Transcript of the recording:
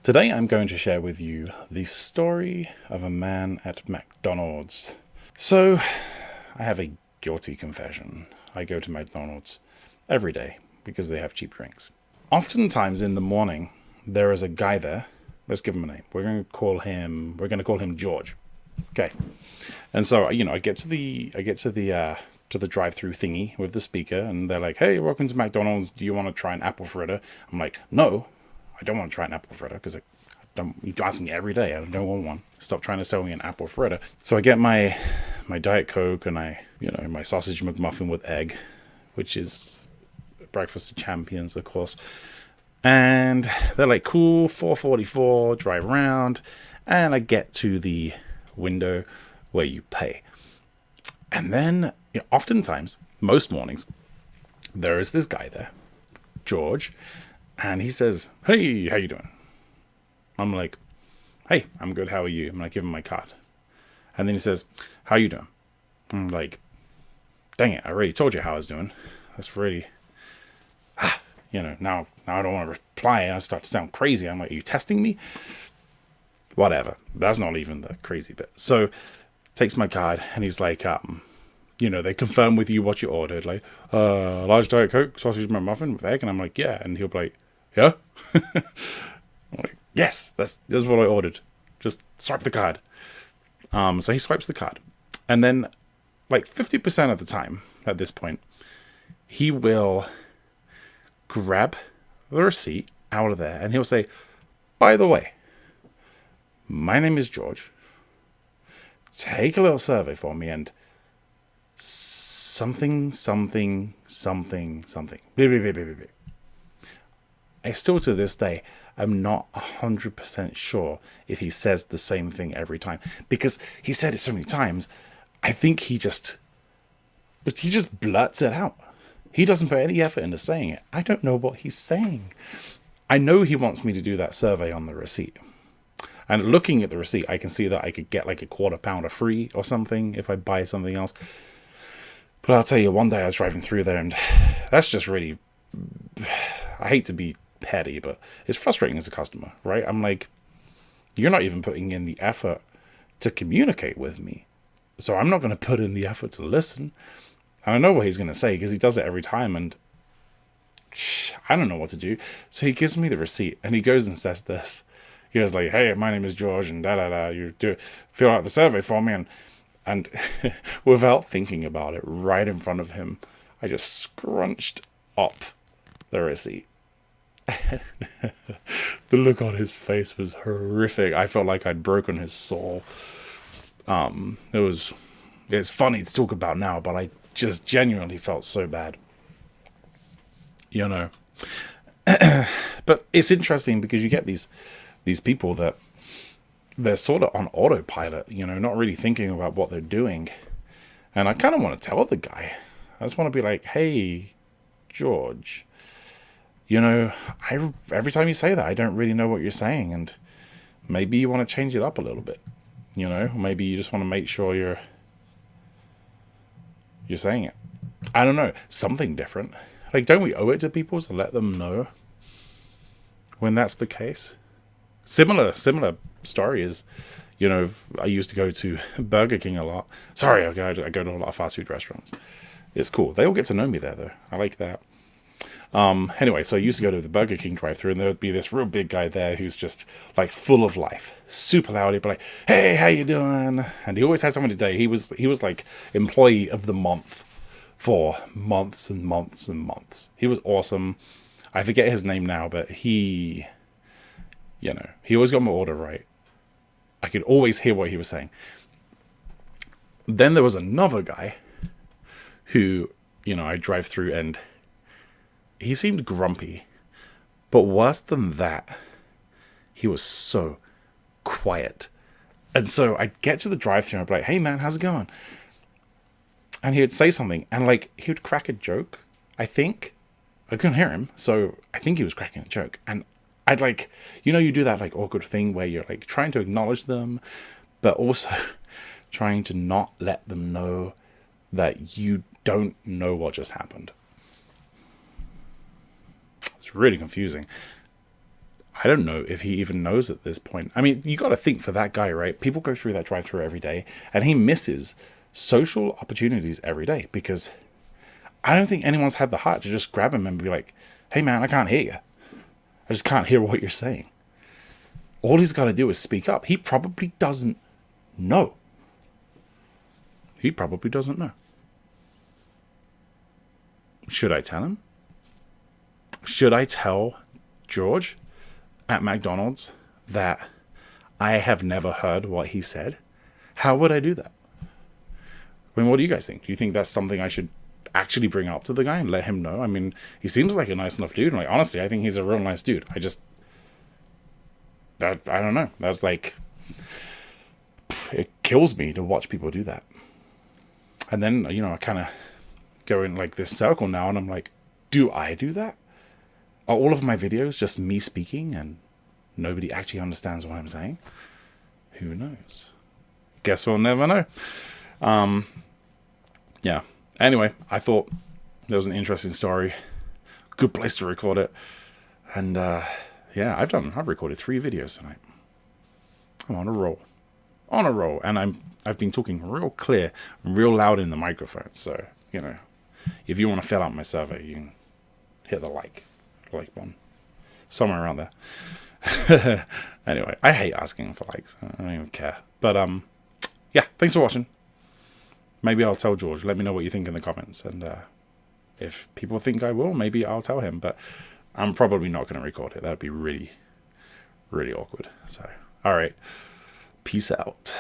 Today I'm going to share with you the story of a man at McDonald's. So, I have a guilty confession. I go to McDonald's every day because they have cheap drinks. Oftentimes in the morning, there is a guy there. Let's give him a name. We're going to call him George. Okay. And so, I get to the drive-through thingy with the speaker, and they're like, "Hey, welcome to McDonald's. Do you want to try an apple fritter?" I'm like, "No, I don't want to try an apple fritter because you ask me every day. I don't want one. Stop trying to sell me an apple fritter." So I get my Diet Coke and my sausage McMuffin with egg, which is breakfast of champions, of course. And they're like, "Cool, 4:44, drive around," and I get to the window where you pay. And then, oftentimes, most mornings, there is this guy there, George, and he says, "Hey, how you doing?" I'm like, "Hey, I'm good. How are you?" I'm like, give him my card. And then he says, "How you doing?" I'm like, "Dang it, I already told you how I was doing." That's really, now I don't want to reply and I start to sound crazy. I'm like, "Are you testing me?" Whatever. That's not even the crazy bit. So, takes my card and he's like, they confirm with you what you ordered, like, large Diet Coke, sausage McMuffin with egg. And I'm like, "Yeah." And he'll be like, "Yeah?" I'm like, "Yes, that's what I ordered. Just swipe the card." So he swipes the card. And then, like 50% of the time at this point, he will grab the receipt out of there and he'll say, "By the way, my name is George. Take a little survey for me and something, something, something, something. Beep, beep, beep, beep, beep." I still, to this day, I'm not 100% sure if he says the same thing every time. Because he said it so many times, I think he just blurts it out. He doesn't put any effort into saying it. I don't know what he's saying. I know he wants me to do that survey on the receipt. And looking at the receipt, I can see that I could get like a quarter pounder free or something if I buy something else. But I'll tell you, one day I was driving through there and that's just really, I hate to be petty, but it's frustrating as a customer, right? I'm like, you're not even putting in the effort to communicate with me. So I'm not going to put in the effort to listen. And I know what he's going to say because he does it every time and I don't know what to do. So he gives me the receipt and he goes and says this. He goes like, "Hey, my name is George and da-da-da. You do fill out the survey for me." And without thinking about it, right in front of him, I just scrunched up the receipt. The look on his face was horrific. I felt like I'd broken his soul. It's funny to talk about now, but I just genuinely felt so bad. But it's interesting because you get these people that they're sort of on autopilot, not really thinking about what they're doing. And I kind of want to tell the guy. I just want to be like, "Hey, George, every time you say that, I don't really know what you're saying. And maybe you want to change it up a little bit. Maybe you just want to make sure you're saying it. I don't know, something different. Like, don't we owe it to people to let them know when that's the case?" Similar story is, I used to go to Burger King a lot. Sorry, I go to a lot of fast food restaurants. It's cool. They all get to know me there, though. I like that. Anyway, so I used to go to the Burger King drive-thru, and there would be this real big guy there who's just like full of life, super loud. He'd be like, "Hey, how you doing?" And he always had something to say. He was like employee of the month for months and months and months. He was awesome. I forget his name now, but he always got my order right. I could always hear what he was saying. Then there was another guy who, I drive through and he seemed grumpy. But worse than that, he was so quiet. And so I'd get to the drive-thru and I'd be like, "Hey man, how's it going?" And he would say something and like he would crack a joke, I think. I couldn't hear him, so I think he was cracking a joke. And I'd like, you do that like awkward thing where you're like trying to acknowledge them, but also trying to not let them know that you don't know what just happened. It's really confusing. I don't know if he even knows at this point. I mean, you got to think for that guy, right? People go through that drive-thru every day, and he misses social opportunities every day because I don't think anyone's had the heart to just grab him and be like, "Hey, man, I can't hear you. I just can't hear what you're saying." All he's got to do is speak up. He probably doesn't know. He probably doesn't know. Should I tell him? Should I tell George at McDonald's that I have never heard what he said? How would I do that? I mean, what do you guys think? Do you think that's something I should actually bring up to the guy and let him know? I mean, he seems like a nice enough dude. And like, honestly, I think he's a real nice dude. I don't know. That's like, it kills me to watch people do that. And then, I kind of go in like this circle now, and I'm like, do I do that? Are all of my videos just me speaking and nobody actually understands what I'm saying? Who knows? Guess we'll never know. Yeah. Anyway, I thought there was an interesting story. Good place to record it. And yeah, I've recorded 3 videos tonight. I'm on a roll. And I've been talking real clear, real loud in the microphone. So, if you want to fill out my survey, you can hit the like button. Somewhere around there. Anyway, I hate asking for likes. I don't even care. But yeah, thanks for watching. Maybe I'll tell George. Let me know what you think in the comments. And if people think I will, maybe I'll tell him. But I'm probably not going to record it. That'd be really, really awkward. So, all right. Peace out.